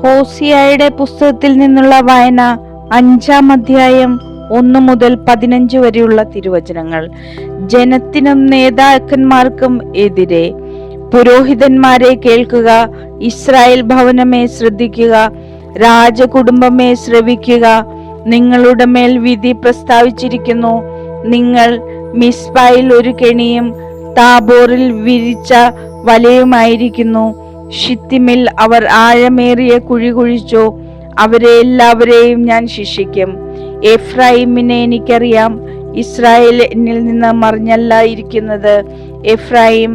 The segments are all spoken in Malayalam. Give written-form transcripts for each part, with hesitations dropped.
ഹോസിയായുടെ പുസ്തകത്തിൽ നിന്നുള്ള വായന 5-ാം അധ്യായം 1 മുതൽ 15 വരെയുള്ള തിരുവചനങ്ങൾ. ജനത്തിനും നേതാക്കന്മാർക്കും എതിരെ. പുരോഹിതന്മാരെ കേൾക്കുക, ഇസ്രായേൽ ഭവനമേ ശ്രദ്ധിക്കുക, രാജകുടുംബമേ ശ്രവിക്കുക. നിങ്ങളുടെ മേൽ വിധി പ്രസ്താവിച്ചിരിക്കുന്നു. നിങ്ങൾ മിസ്പായിൽ ഒരു കെണിയും താബോറിൽ വിരിച്ച വലയുമായിരിക്കുന്നു. ഷിത്തിമിൽ അവർ ആഴമേറിയ കുഴി കുഴിച്ചു. അവരെ എല്ലാവരെയും ഞാൻ ശിക്ഷിക്കും. എഫ്രൈമിനെ എനിക്കറിയാം, ഇസ്രായേൽ എന്നിൽ നിന്ന് മറിഞ്ഞല്ല ഇരിക്കുന്നത്. എഫ്രൈം,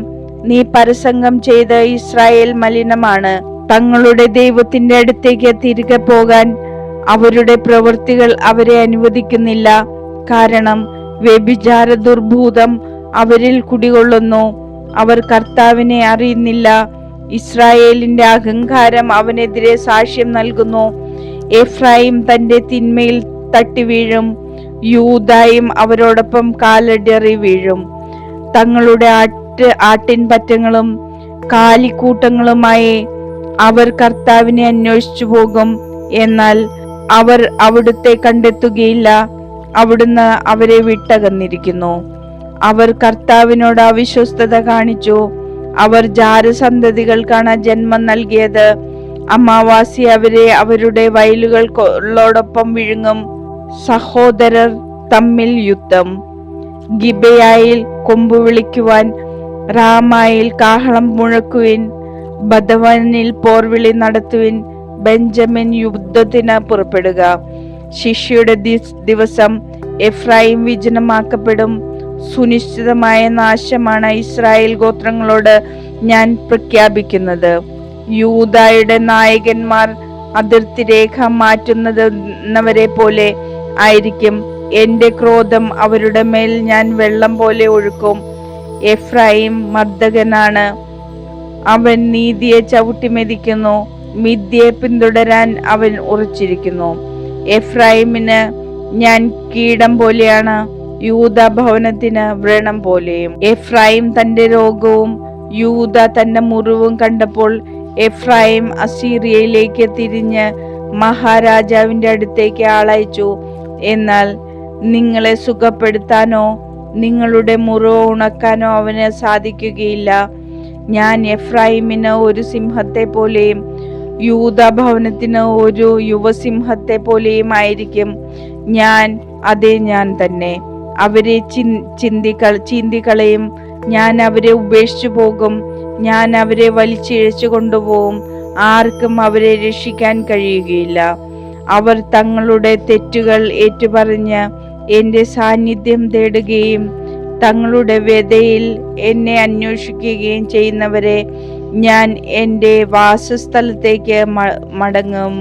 നീ പരസംഗം ചെയ്ത് ഇസ്രായേൽ മലിനമാണ്. തങ്ങളുടെ ദൈവത്തിന്റെ അടുത്തേക്ക് തിരികെ പോകാൻ അവരുടെ പ്രവൃത്തികൾ അവരെ അനുവദിക്കുന്നില്ല. കാരണം വ്യഭിചാര ദുർഭൂതം അവരിൽ കുടികൊള്ളുന്നു. അവർ കർത്താവിനെ അറിയുന്നില്ല. ഇസ്രായേലിന്റെ അഹങ്കാരം അവനെതിരെ സാക്ഷ്യം നൽകുന്നു. എഫ്രൈം തന്റെ തിന്മയിൽ തട്ടി വീഴും, യൂദായും അവരോടൊപ്പം കാലടറി വീഴും. തങ്ങളുടെ ആട്ടിൻപറ്റങ്ങളും കാലിക്കൂട്ടങ്ങളുമായി അവർ കർത്താവിനെ അന്വേഷിച്ചു പോകും. എന്നാൽ അവർ അവിടുത്തെ കണ്ടെത്തുകയില്ല. അവിടുന്ന് അവരെ വിട്ടകന്നിരിക്കുന്നു. അവർ കർത്താവിനോട് അവിശ്വസ്തത കാണിച്ചു. അവർ ജാരസന്തതികൾക്കാണ് ജന്മം നൽകിയത്. അമാവാസി അവരെ അവരുടെ വയലുകളോടൊപ്പം വിഴുങ്ങും. സഹോദരർ തമ്മിൽ യുദ്ധം. ഗിബയായിൽ കൊമ്പു വിളിക്കുവാൻ, റാമായിൽ കാഹളം മുഴക്കുവിൻ. ബദവനിൽ പോർവിളി നടത്തുവിൻ. ബെഞ്ചമിൻ യുദ്ധത്തിന് പുറപ്പെടുക. ശിഷ്യയുടെ ദിവസം എഫ്രൈം വിജനമാക്കപ്പെടും. സുനിശ്ചിതമായ നാശമാണ് ഇസ്രായേൽ ഗോത്രങ്ങളോട് ഞാൻ പ്രഖ്യാപിക്കുന്നത്. യൂദായുടെ നായകന്മാർ അതിർത്തി രേഖ മാറ്റുന്നവരെ പോലെ ആയിരിക്കും. എന്റെ ക്രോധം അവരുടെ മേൽ ഞാൻ വെള്ളം പോലെ ഒഴുക്കും. എഫ്രൈം മർദ്ദകനാണ്, അവൻ നീതിയെ ചവിട്ടിമെതിക്കുന്നു. മിഥ്യയെ പിന്തുടരാൻ അവൻ ഉറച്ചിരിക്കുന്നു. എഫ്രൈമിന് ഞാൻ കീടം പോലെയാണ്, യൂദ ഭവനത്തിന് വ്രണം പോലെയും. എഫ്രൈം തന്റെ രോഗവും യൂദ തന്റെ മുറിവും കണ്ടപ്പോൾ എഫ്രൈം അസീറിയയിലേക്ക് തിരിഞ്ഞ് മഹാരാജാവിന്റെ അടുത്തേക്ക് ആളയച്ചു. എന്നാൽ നിങ്ങളെ സുഖപ്പെടുത്താനോ നിങ്ങളുടെ മുറിവ് ഉണക്കാനോ അവന് സാധിക്കുകയില്ല. ഞാൻ എഫ്രൈമിന് ഒരു സിംഹത്തെ പോലെയും യൂദ ഭവനത്തിന് ഒരു യുവസിംഹത്തെ പോലെയും ആയിരിക്കും. ഞാൻ തന്നെ അവരെ ചീന്തിക്കളയും. ഞാൻ അവരെ ഉപേക്ഷിച്ചു പോകും. ഞാൻ അവരെ വലിച്ചിഴച്ചു കൊണ്ടുപോകും. ആർക്കും അവരെ രക്ഷിക്കാൻ കഴിയുകയില്ല. അവർ തങ്ങളുടെ തെറ്റുകൾ ഏറ്റുപറഞ്ഞ് എന്റെ സാന്നിധ്യം തേടുകയും തങ്ങളുടെ വ്യതയിൽ എന്നെ അന്വേഷിക്കുകയും ചെയ്യുന്നവരെ ഞാൻ എന്റെ വാസസ്ഥലത്തേക്ക് മടങ്ങും.